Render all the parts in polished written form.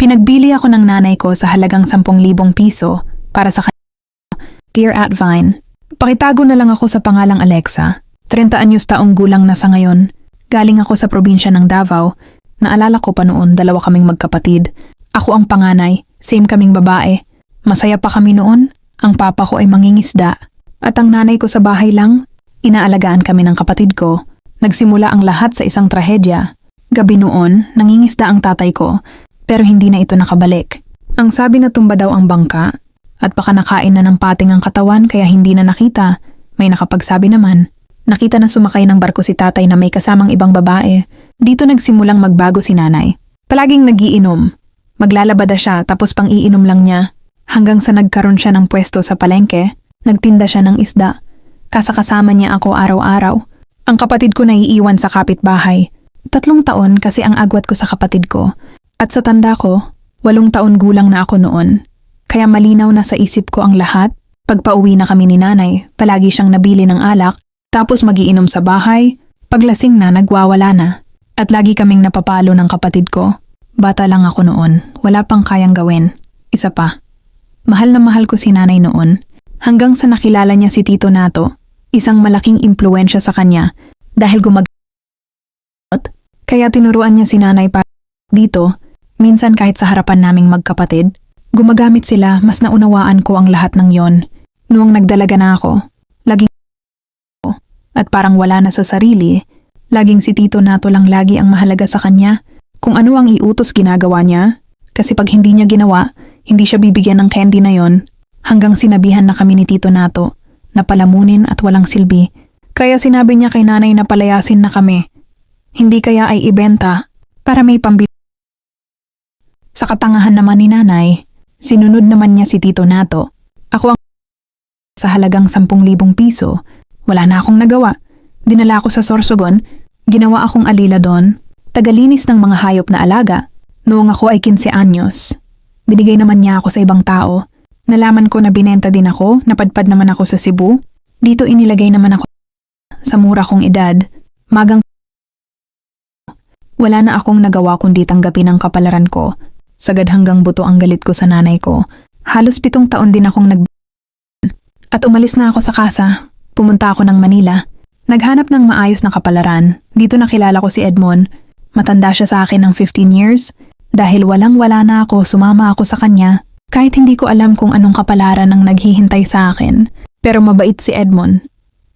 Pinagbili ako ng nanay ko sa halagang 10,000 piso para sa kanya. Dear Atvine, pakitago na lang ako sa pangalang Alexa. 30 anyos taong gulang na sa ngayon. Galing ako sa probinsya ng Davao. Naalala ko pa noon, 2 kaming magkapatid. Ako ang panganay, same kaming babae. Masaya pa kami noon. Ang papa ko ay mangingisda. At ang nanay ko sa bahay lang. Inaalagaan kami ng kapatid ko. Nagsimula ang lahat sa isang trahedya. Gabi noon, nangingisda ang tatay ko. Pero hindi na ito nakabalik. Ang sabi na tumba daw ang bangka at baka nakain na ng pating ang katawan kaya hindi na nakita. May nakapagsabi naman. Nakita na sumakay ng barko si tatay na may kasamang ibang babae. Dito nagsimulang magbago si nanay. Palaging nagiinom. Maglalabada siya tapos pang iinom lang niya. Hanggang sa nagkaroon siya ng pwesto sa palengke, nagtinda siya ng isda. Kasakasama niya ako araw-araw. Ang kapatid ko naiiwan sa kapitbahay. 3 taon kasi ang agwat ko sa kapatid ko. At sa tanda ko, 8 taon gulang na ako noon. Kaya malinaw na sa isip ko ang lahat. Pagpauwi na kami ni nanay, palagi siyang nabili ng alak, tapos magiinom sa bahay, paglasing na nagwawala na. At lagi kaming napapalo ng kapatid ko. Bata lang ako noon, wala pang kayang gawin. Isa pa, mahal na mahal ko si nanay noon. Hanggang sa nakilala niya si Tito Nato, isang malaking impluwensya sa kanya dahil kaya tinuruan niya si nanay para dito. Minsan kahit sa harapan naming magkapatid, gumagamit sila, mas naunawaan ko ang lahat ng yon. Noong nagdalaga na ako, laging at parang wala na sa sarili, laging si Tito Nato lang lagi ang mahalaga sa kanya. Kung ano ang iutos ginagawa niya, kasi pag hindi niya ginawa, hindi siya bibigyan ng candy na yon. Hanggang sinabihan na kami ni Tito Nato na palamunin at walang silbi. Kaya sinabi niya kay nanay na palayasin na kami. Hindi kaya ay ibenta para may pambili. Sa katangahan naman ni nanay, sinunod naman niya si Tito Nato. Ako ang sa halagang 10,000 piso. Wala na akong nagawa. Dinala ako sa Sorsogon, ginawa akong alila doon, tagalinis ng mga hayop na alaga. Noong ako ay 15 anyos. Binigay naman niya ako sa ibang tao. Nalaman ko na binenta din ako, napadpad naman ako sa Cebu. Dito inilagay naman ako sa mura kong edad. Wala na akong nagawa kundi tanggapin ang kapalaran ko. Sagad hanggang buto ang galit ko sa nanay ko. Halos 7 taon din akong At umalis na ako sa casa. Pumunta ako ng Manila. Naghanap ng maayos na kapalaran. Dito nakilala ko si Edmond. Matanda siya sa akin ng 15 years. Dahil walang-wala na ako, sumama ako sa kanya. Kahit hindi ko alam kung anong kapalaran ang naghihintay sa akin. Pero mabait si Edmond.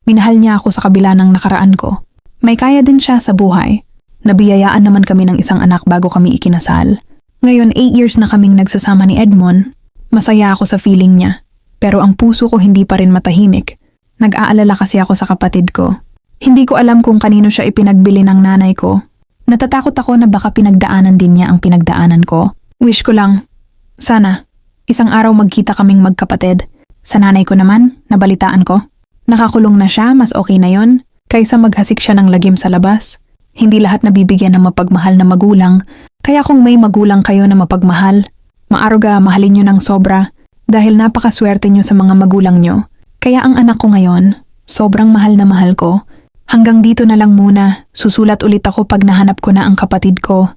Minahal niya ako sa kabila ng nakaraan ko. May kaya din siya sa buhay. Nabiyayaan naman kami ng isang anak bago kami ikinasal. Ngayon 8 years na kaming nagsasama ni Edmond. Masaya ako sa feeling niya. Pero ang puso ko hindi pa rin matahimik. Nag-aalala kasi ako sa kapatid ko. Hindi ko alam kung kanino siya ipinagbili ng nanay ko. Natatakot ako na baka pinagdaanan din niya ang pinagdaanan ko. Wish ko lang, sana, isang araw magkita kaming magkapatid. Sa nanay ko naman, nabalitaan ko. Nakakulong na siya, mas okay na yon, kaysa maghasik siya ng lagim sa labas. Hindi lahat nabibigyan ng mapagmahal na magulang, kaya kung may magulang kayo na mapagmahal, maaruga mahalin nyo ng sobra dahil napakaswerte nyo sa mga magulang nyo. Kaya ang anak ko ngayon, sobrang mahal na mahal ko. Hanggang dito na lang muna, susulat ulit ako pag nahanap ko na ang kapatid ko.